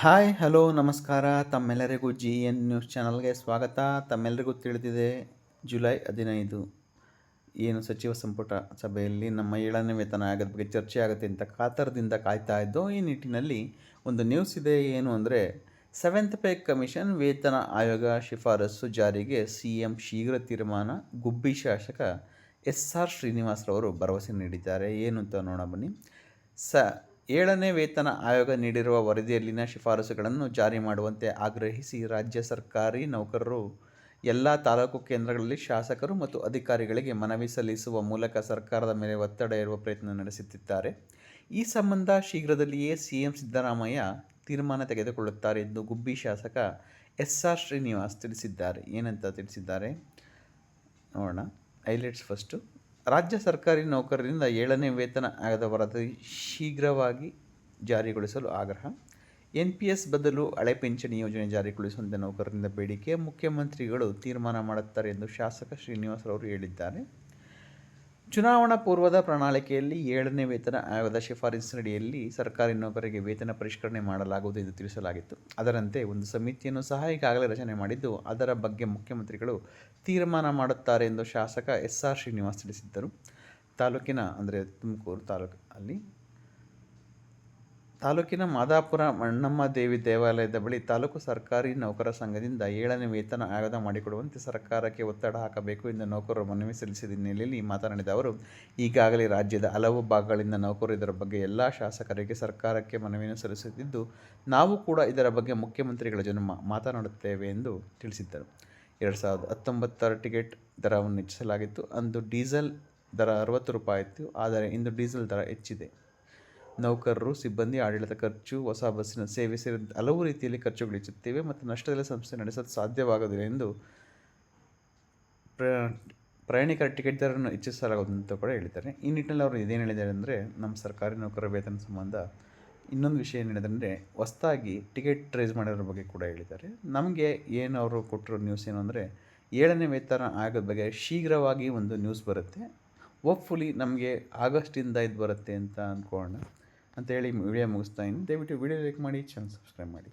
Hi hello ನಮಸ್ಕಾರ. ತಮ್ಮೆಲ್ಲರಿಗೂ G N news ಚಾನಲ್ಗೆ ಸ್ವಾಗತ. ತಮ್ಮೆಲ್ಲರಿಗೂ ತಿಳಿದಿದೆ, ಜುಲೈ 15 ಏನು ಸಚಿವ ಸಂಪುಟ ಸಭೆಯಲ್ಲಿ ನಮ್ಮ 7ನೇ ವೇತನ ಆಯೋಗದ ಬಗ್ಗೆ ಚರ್ಚೆ ಆಗುತ್ತೆ ಅಂತ ಕಾತರದಿಂದ ಕಾಯ್ತಾ ಇದ್ದೋ. ಈ ನಿಟ್ಟಿನಲ್ಲಿ ಒಂದು ನ್ಯೂಸ್ ಇದೆ. ಏನು ಅಂದರೆ, 7th ಪೇ ಕಮಿಷನ್ ವೇತನ ಆಯೋಗ ಶಿಫಾರಸು ಜಾರಿಗೆ CM ಶೀಘ್ರ ತೀರ್ಮಾನ. ಗುಬ್ಬಿ ಶಾಸಕ SR ಶ್ರೀನಿವಾಸ್ರವರು ಭರವಸೆ ನೀಡಿದ್ದಾರೆ. ಏನು ಅಂತ ನೋಡೋಣ ಬನ್ನಿ. 7ನೇ ವೇತನ ಆಯೋಗ ನೀಡಿರುವ ವರದಿಯಲ್ಲಿನ ಶಿಫಾರಸುಗಳನ್ನು ಜಾರಿ ಮಾಡುವಂತೆ ಆಗ್ರಹಿಸಿ ರಾಜ್ಯ ಸರ್ಕಾರಿ ನೌಕರರು ಎಲ್ಲ ತಾಲೂಕು ಕೇಂದ್ರಗಳಲ್ಲಿ ಶಾಸಕರು ಮತ್ತು ಅಧಿಕಾರಿಗಳಿಗೆ ಮನವಿ ಸಲ್ಲಿಸುವ ಮೂಲಕ ಸರ್ಕಾರದ ಮೇಲೆ ಒತ್ತಡ ಹೇರುವ ಪ್ರಯತ್ನ ನಡೆಸುತ್ತಿದ್ದಾರೆ. ಈ ಸಂಬಂಧ ಶೀಘ್ರದಲ್ಲಿಯೇ CM ಸಿದ್ದರಾಮಯ್ಯ ತೀರ್ಮಾನ ತೆಗೆದುಕೊಳ್ಳುತ್ತಾರೆ ಎಂದು ಗುಬ್ಬಿ ಶಾಸಕ SR ಶ್ರೀನಿವಾಸ್ ತಿಳಿಸಿದ್ದಾರೆ. ಏನಂತ ತಿಳಿಸಿದ್ದಾರೆ ನೋಡೋಣ. Highlights first. ರಾಜ್ಯ ಸರ್ಕಾರಿ ನೌಕರರಿಂದ 7ನೇ ವೇತನ ಆಯೋಗದ ವರದಿ ಶೀಘ್ರವಾಗಿ ಜಾರಿಗೊಳಿಸಲು ಆಗ್ರಹ. NPS ಬದಲು ಹಳೆ ಪಿಂಚಣಿ ಯೋಜನೆ ಜಾರಿಗೊಳಿಸುವಂತೆ ನೌಕರರಿಂದ ಬೇಡಿಕೆ. ಮುಖ್ಯಮಂತ್ರಿಗಳು ತೀರ್ಮಾನ ಮಾಡುತ್ತಾರೆ ಎಂದು ಶಾಸಕ ಶ್ರೀನಿವಾಸರವರು ಹೇಳಿದ್ದಾರೆ. ಚುನಾವಣಾ ಪೂರ್ವದ ಪ್ರಣಾಳಿಕೆಯಲ್ಲಿ 7ನೇ ವೇತನ ಆಯೋಗದ ಶಿಫಾರಸಿನಡಿಯಲ್ಲಿ ಸರ್ಕಾರಿ ನೌಕರರಿಗೆ ವೇತನ ಪರಿಷ್ಕರಣೆ ಮಾಡಲಾಗುವುದು ಎಂದು ತಿಳಿಸಲಾಗಿತ್ತು. ಅದರಂತೆ ಒಂದು ಸಮಿತಿಯನ್ನು ಸಹ ಈಗಾಗಲೇ ರಚನೆ ಮಾಡಿದ್ದು, ಅದರ ಬಗ್ಗೆ ಮುಖ್ಯಮಂತ್ರಿಗಳು ತೀರ್ಮಾನ ಮಾಡುತ್ತಾರೆ ಎಂದು ಶಾಸಕ SR ಶ್ರೀನಿವಾಸ್ ತಿಳಿಸಿದ್ದರು. ತುಮಕೂರು ತಾಲೂಕಿನ ಮಾದಾಪುರ ಮಣ್ಣಮ್ಮ ದೇವಿ ದೇವಾಲಯದ ಬಳಿ ತಾಲೂಕು ಸರ್ಕಾರಿ ನೌಕರ ಸಂಘದಿಂದ 7ನೇ ವೇತನ ಆಯೋಗ ಮಾಡಿಕೊಡುವಂತೆ ಸರ್ಕಾರಕ್ಕೆ ಒತ್ತಡ ಹಾಕಬೇಕು ಎಂದು ನೌಕರರು ಮನವಿ ಸಲ್ಲಿಸಿದ ಹಿನ್ನೆಲೆಯಲ್ಲಿ ಮಾತನಾಡಿದ ಅವರು, ಈಗಾಗಲೇ ರಾಜ್ಯದ ಹಲವು ಭಾಗಗಳಿಂದ ನೌಕರರು ಇದರ ಬಗ್ಗೆ ಎಲ್ಲ ಶಾಸಕರಿಗೆ ಸರ್ಕಾರಕ್ಕೆ ಮನವಿಯನ್ನು ಸಲ್ಲಿಸುತ್ತಿದ್ದು, ನಾವು ಕೂಡ ಇದರ ಬಗ್ಗೆ ಮುಖ್ಯಮಂತ್ರಿಗಳ ಜೊತೆ ಮಾತನಾಡುತ್ತೇವೆ ಎಂದು ತಿಳಿಸಿದ್ದರು. 2019 ಟಿಕೆಟ್ ದರವನ್ನು ಹೆಚ್ಚಿಸಲಾಗಿತ್ತು. ಅಂದು ಡೀಸೆಲ್ ದರ 60 ರೂಪಾಯಿ ಇತ್ತು. ಆದರೆ ಇಂದು ಡೀಸೆಲ್ ದರ ಹೆಚ್ಚಿದೆ. ನೌಕರರು, ಸಿಬ್ಬಂದಿ, ಆಡಳಿತ ಖರ್ಚು, ಹೊಸ ಬಸ್ಸಿನ ಸೇವೆ ಸೇರಿದಂತೆ ಹಲವು ರೀತಿಯಲ್ಲಿ ಖರ್ಚುಗಳು ಹೆಚ್ಚುತ್ತಿವೆ ಮತ್ತು ನಷ್ಟದಲ್ಲಿ ಸಂಸ್ಥೆ ನಡೆಸಲು ಸಾಧ್ಯವಾಗುವುದಿಲ್ಲ ಎಂದು ಪ್ರಯಾಣಿಕರ ಟಿಕೆಟ್ ದರವನ್ನು ಹೆಚ್ಚಿಸಲಾಗುವುದು ಅಂತ ಕೂಡ ಹೇಳಿದ್ದಾರೆ. ಈ ನಿಟ್ಟಿನಲ್ಲಿ ಅವರು ಇದೇನು ಹೇಳಿದ್ದಾರೆ ಅಂದರೆ, ನಮ್ಮ ಸರ್ಕಾರಿ ನೌಕರರ ವೇತನ ಸಂಬಂಧ ಇನ್ನೊಂದು ವಿಷಯ ಏನು ಹೇಳಿದ್ದಾರೆ, ಹೊಸದಾಗಿ ಟಿಕೆಟ್ ರೈಸ್ ಮಾಡಿರೋ ಬಗ್ಗೆ ಕೂಡ ಹೇಳಿದ್ದಾರೆ. ನಮಗೆ ಏನು ಅವರು ಕೊಟ್ಟಿರೋ ನ್ಯೂಸ್ ಏನು ಅಂದರೆ, 7ನೇ ವೇತನ ಆಯೋಗದ ಬಗ್ಗೆ ಶೀಘ್ರವಾಗಿ ಒಂದು ನ್ಯೂಸ್ ಬರುತ್ತೆ. ಹೋಪ್ಫುಲಿ ನಮಗೆ ಆಗಸ್ಟಿಂದ ಇದು ಬರುತ್ತೆ ಅಂತ ಅಂದ್ಕೊಳ್ಳೋಣ ಅಂತೇಳಿ ವಿಡಿಯೋ ಮುಗಿಸ್ತಾ ಇದ್ದೀನಿ. ದಯವಿಟ್ಟು ವಿಡಿಯೋ ಲೈಕ್ ಮಾಡಿ, ಚಾನಲ್ ಸಬ್ಸ್ಕ್ರೈಬ್ ಮಾಡಿ.